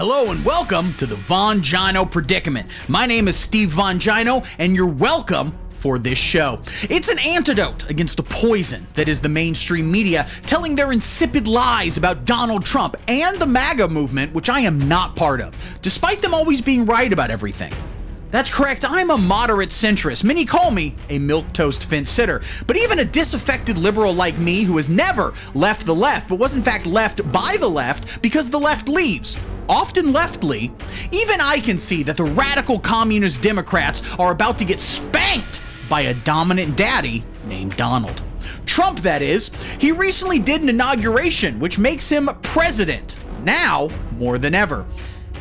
Hello and welcome to the Von Gino Predicament. My name is Steve Von Gino, and you're welcome for this show. It's an antidote against the poison that is the mainstream media telling their insipid lies about Donald Trump and the MAGA movement, which I am not part of, despite them always being right about everything. That's correct, I'm a moderate centrist. Many call me a milquetoast fence sitter. But even a disaffected liberal like me, who has never left the left, but was in fact left by the left because the left leaves, often leftly, even I can see that the radical communist Democrats are about to get spanked by a dominant daddy named Donald. Trump, that is. He recently did an inauguration, which makes him president. Now, more than ever.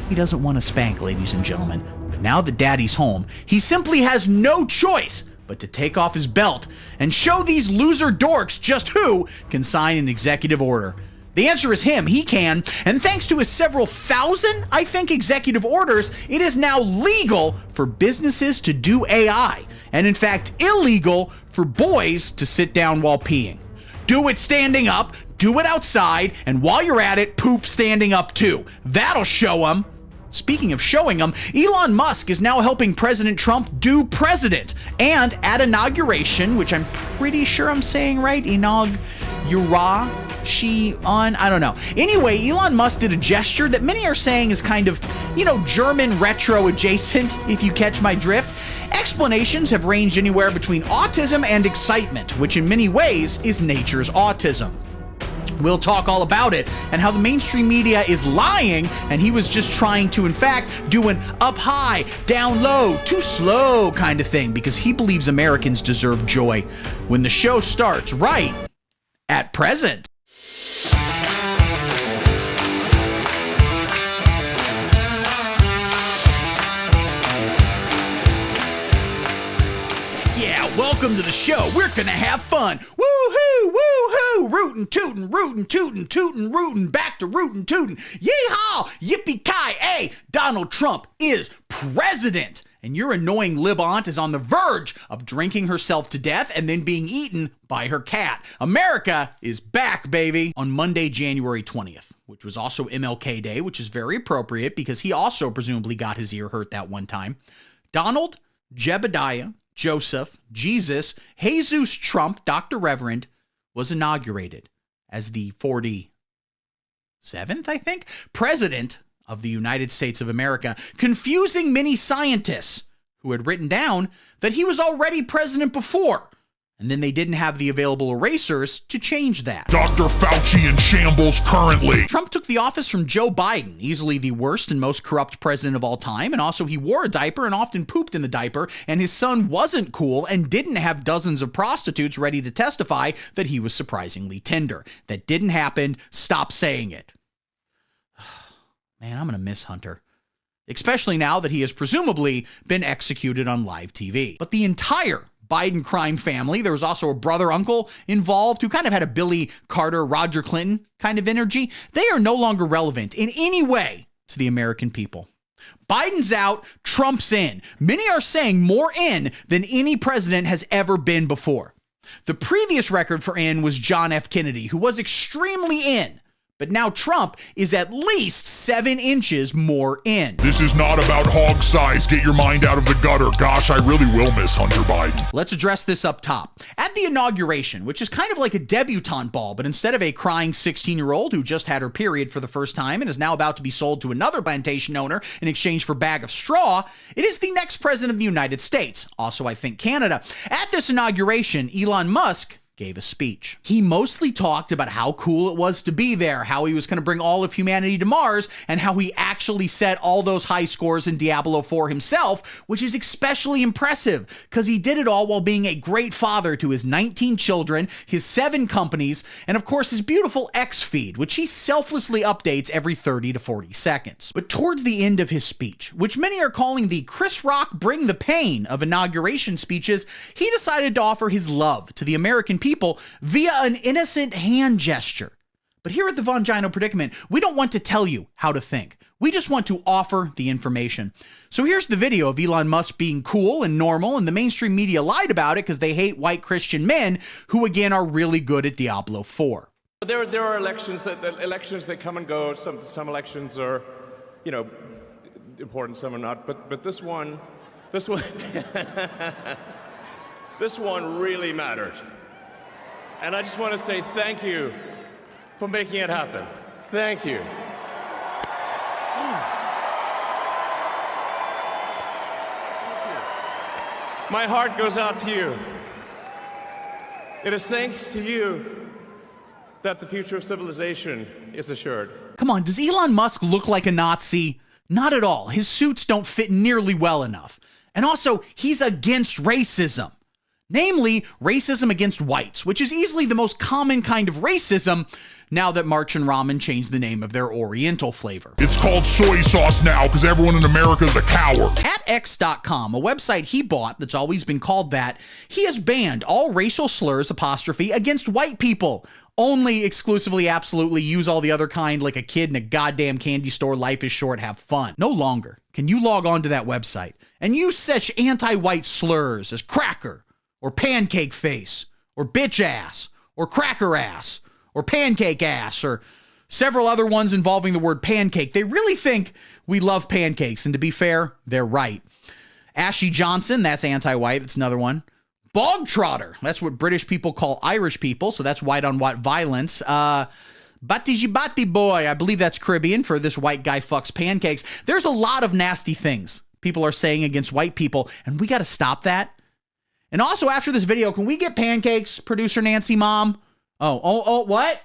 He doesn't want to spank, ladies and gentlemen. Now that daddy's home, he simply has no choice but to take off his belt and show these loser dorks just who can sign an executive order. The answer is him. He can. And thanks to his several thousand, I think, executive orders, it is now legal for businesses to do AI. And in fact, illegal for boys to sit down while peeing. Do it standing up, do it outside, and while you're at it, poop standing up too. That'll show them. Speaking of showing them, Elon Musk is now helping President Trump do president. And at inauguration, which I'm pretty sure I'm saying right, I don't know. Anyway, Elon Musk did a gesture that many are saying is kind of, German retro adjacent, if you catch my drift. Explanations have ranged anywhere between autism and excitement, which in many ways is nature's autism. We'll talk all about it and how the mainstream media is lying and he was just trying to, in fact, do an up high, down low, too slow kind of thing because he believes Americans deserve joy when the show starts right at present. Yeah, welcome to the show. We're gonna have fun. Woo-hoo, woo-hoo, rootin', tootin', rootin', back to rootin', tootin'. Yeehaw, yippee-ki-yay, Donald Trump is president. And your annoying lib-aunt is on the verge of drinking herself to death and then being eaten by her cat. America is back, baby. On Monday, January 20th, which was also MLK Day, which is very appropriate because he also presumably got his ear hurt that one time. Donald, Jebediah, Joseph, Jesus, Jesus Trump, Dr. Reverend, was inaugurated as the 47th, I think, president of the United States of America, confusing many scientists who had written down that he was already president before. And then they didn't have the available erasers to change that. Dr. Fauci in shambles currently. Trump took the office from Joe Biden, easily the worst and most corrupt president of all time. And also he wore a diaper and often pooped in the diaper. And his son wasn't cool and didn't have dozens of prostitutes ready to testify that he was surprisingly tender. That didn't happen. Stop saying it. Man, I'm going to miss Hunter. Especially now that he has presumably been executed on live TV. But the entire Biden crime family, there was also a brother-uncle involved who kind of had a Billy Carter, Roger Clinton kind of energy. They are no longer relevant in any way to the American people. Biden's out, Trump's in. Many are saying more in than any president has ever been before. The previous record for in was John F. Kennedy, who was extremely in. But now Trump is at least 7 inches more in. This is not about hog size. Get your mind out of the gutter. Gosh, I really will miss Hunter Biden. Let's address this up top. At the inauguration, which is kind of like a debutante ball, but instead of a crying 16-year-old who just had her period for the first time and is now about to be sold to another plantation owner in exchange for a bag of straw, it is the next president of the United States. Also, I think Canada. At this inauguration, Elon Musk gave a speech. He mostly talked about how cool it was to be there, how he was going to bring all of humanity to Mars, and how he actually set all those high scores in Diablo 4 himself, which is especially impressive because he did it all while being a great father to his 19 children, his 7 companies, and of course his beautiful X feed, which he selflessly updates every 30 to 40 seconds. But towards the end of his speech, which many are calling the Chris Rock bring the pain of inauguration speeches, he decided to offer his love to the American people via an innocent hand gesture. But here at the Von Gino Predicament, we don't want to tell you how to think. We just want to offer the information. So here's the video of Elon Musk being cool and normal, and the mainstream media lied about it because they hate white Christian men who, again, are really good at Diablo 4. There are elections that come and go. Some elections are important, some are not. But this one, this one really mattered. And I just want to say thank you for making it happen. Thank you. My heart goes out to you. It is thanks to you that the future of civilization is assured. Come on, does Elon Musk look like a Nazi? Not at all. His suits don't fit nearly well enough. And also, he's against racism. Namely, racism against whites, which is easily the most common kind of racism now that Marchin Ramen changed the name of their Oriental flavor. It's called soy sauce now because everyone in America is a coward. At X.com, a website he bought that's always been called that, he has banned all racial slurs apostrophe against white people. Only exclusively, absolutely use all the other kind like a kid in a goddamn candy store. Life is short, have fun. No longer can you log on to that website and use such anti-white slurs as cracker, or pancake face, or bitch ass, or cracker ass, or pancake ass, or several other ones involving the word pancake. They really think we love pancakes, and to be fair, they're right. Ashy Johnson, that's anti-white, that's another one. Bog trotter, that's what British people call Irish people, so that's white on white violence. Batty boy, I believe that's Caribbean for this white guy fucks pancakes. There's a lot of nasty things people are saying against white people, and we got to stop that. And also, after this video, can we get pancakes, producer Nancy Mom? What?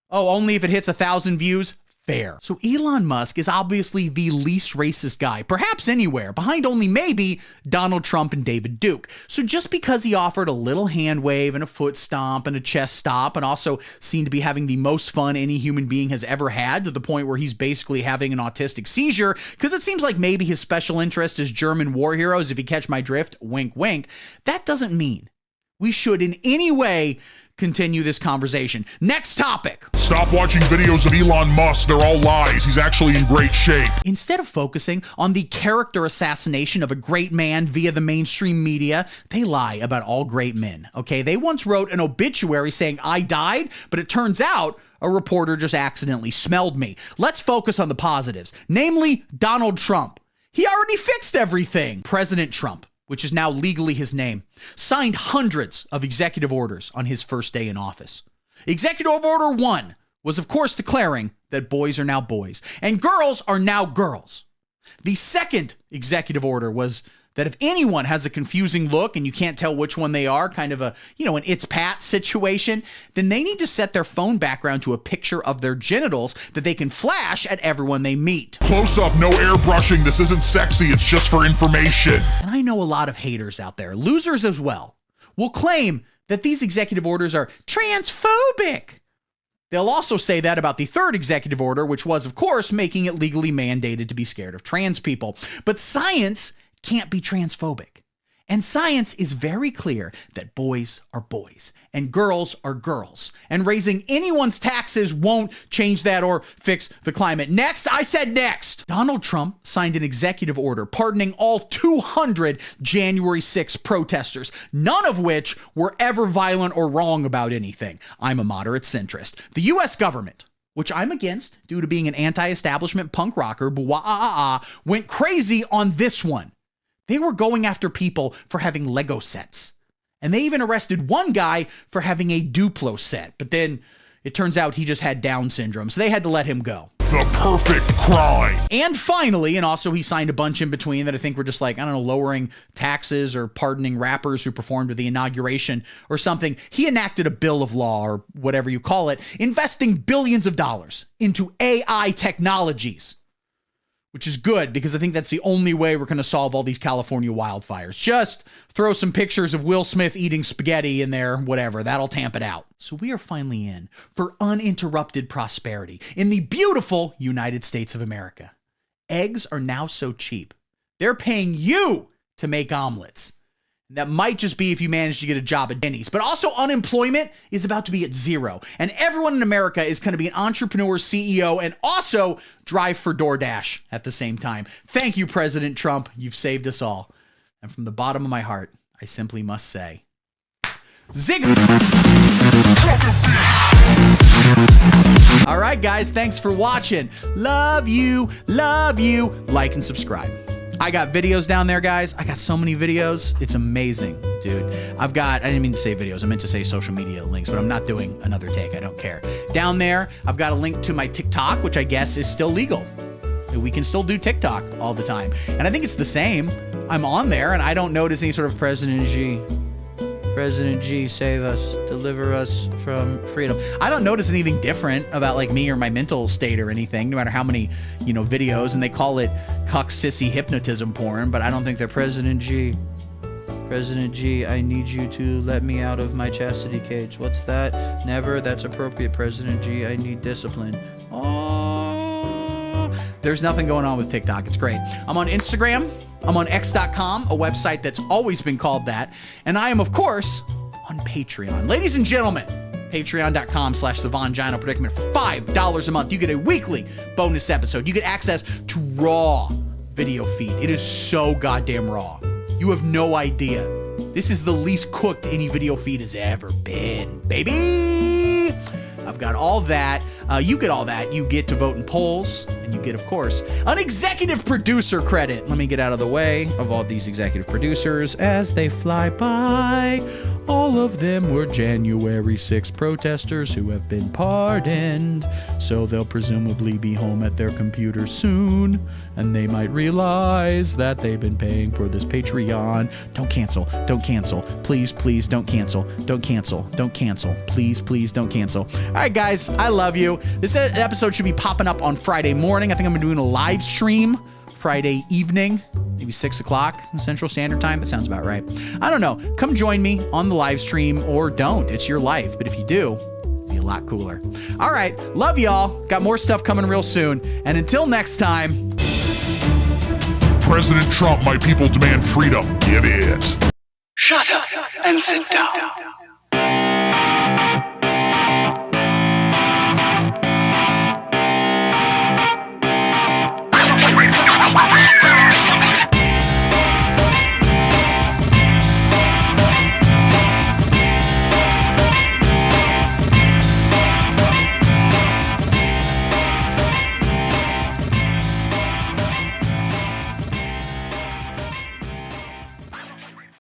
Oh, only if it hits 1,000 views? Fair. So Elon Musk is obviously the least racist guy, perhaps anywhere, behind only maybe Donald Trump and David Duke. So just because he offered a little hand wave and a foot stomp and a chest stomp and also seemed to be having the most fun any human being has ever had, to the point where he's basically having an autistic seizure, because it seems like maybe his special interest is German war heroes, if you catch my drift, wink, wink, that doesn't mean we should in any way continue this conversation. Next topic. Stop watching videos of Elon Musk. They're all lies. He's actually in great shape. Instead of focusing on the character assassination of a great man via the mainstream media, they lie about all great men, okay? They once wrote an obituary saying, I died, but it turns out a reporter just accidentally smelled me. Let's focus on the positives, namely Donald Trump. He already fixed everything. President Trump, which is now legally his name, signed hundreds of executive orders on his first day in office. Executive Order 1 was, of course, declaring that boys are now boys and girls are now girls. The second executive order was that if anyone has a confusing look and you can't tell which one they are, kind of an It's Pat situation, then they need to set their phone background to a picture of their genitals that they can flash at everyone they meet. Close up, no airbrushing. This isn't sexy. It's just for information. And I know a lot of haters out there, losers as well, will claim that these executive orders are transphobic. They'll also say that about the third executive order, which was, of course, making it legally mandated to be scared of trans people. But science can't be transphobic. And science is very clear that boys are boys and girls are girls. And raising anyone's taxes won't change that or fix the climate. Next, I said next. Donald Trump signed an executive order pardoning all 200 January 6 protesters, none of which were ever violent or wrong about anything. I'm a moderate centrist. The U.S. government, which I'm against due to being an anti-establishment punk rocker, went crazy on this one. They were going after people for having Lego sets. And they even arrested one guy for having a Duplo set. But then it turns out he just had Down syndrome, so they had to let him go. The perfect crime. And finally, and also he signed a bunch in between that I think were just like, I don't know, lowering taxes or pardoning rappers who performed at the inauguration or something. He enacted a bill of law or whatever you call it, investing billions of dollars into AI technologies. Which is good, because I think that's the only way we're going to solve all these California wildfires. Just throw some pictures of Will Smith eating spaghetti in there, whatever. That'll tamp it out. So we are finally in for uninterrupted prosperity in the beautiful United States of America. Eggs are now so cheap, they're paying you to make omelets. That might just be if you manage to get a job at Denny's. But also unemployment is about to be at zero. And everyone in America is going to be an entrepreneur, CEO, and also drive for DoorDash at the same time. Thank you, President Trump. You've saved us all. And from the bottom of my heart, I simply must say, zig. All right, guys, thanks for watching. Love you, love you. Like and subscribe. I got videos down there, guys. I got so many videos. It's amazing, dude. I didn't mean to say videos. I meant to say social media links, but I'm not doing another take. I don't care. Down there, I've got a link to my TikTok, which I guess is still legal. We can still do TikTok all the time. And I think it's the same. I'm on there, and I don't notice any sort of President G, save us, deliver us from freedom. I don't notice anything different about like me or my mental state or anything, no matter how many, videos, and they call it cuck sissy hypnotism porn, but I don't think they're President G, I need you to let me out of my chastity cage. What's that? Never. That's appropriate. President G, I need discipline. There's nothing going on with TikTok. It's great. I'm on Instagram. I'm on x.com, a website that's always been called that. And I am, of course, on Patreon. Ladies and gentlemen, patreon.com/thevongino predicament for $5 a month. You get a weekly bonus episode. You get access to raw video feed. It is so goddamn raw. You have no idea. This is the least cooked any video feed has ever been, baby. I've got all that. You get all that. You get to vote in polls, and you get, of course, an executive producer credit. Let me get out of the way of all these executive producers as they fly by. All of them were January 6 protesters who have been pardoned, so they'll presumably be home at their computers soon, and they might realize that they've been paying for this Patreon. Don't cancel. Don't cancel. Please, please don't cancel. Don't cancel. Don't cancel. Please, please don't cancel. All right, guys, I love you. This episode should be popping up on Friday morning. I think I'm doing a live stream Friday evening, maybe 6 o'clock Central Standard Time. That sounds about right. I don't know. Come join me on the live stream or don't. It's your life. But if you do, it'll be a lot cooler. All right. Love y'all. Got more stuff coming real soon. And until next time. President Trump, my people demand freedom. Get it. Shut up and sit down.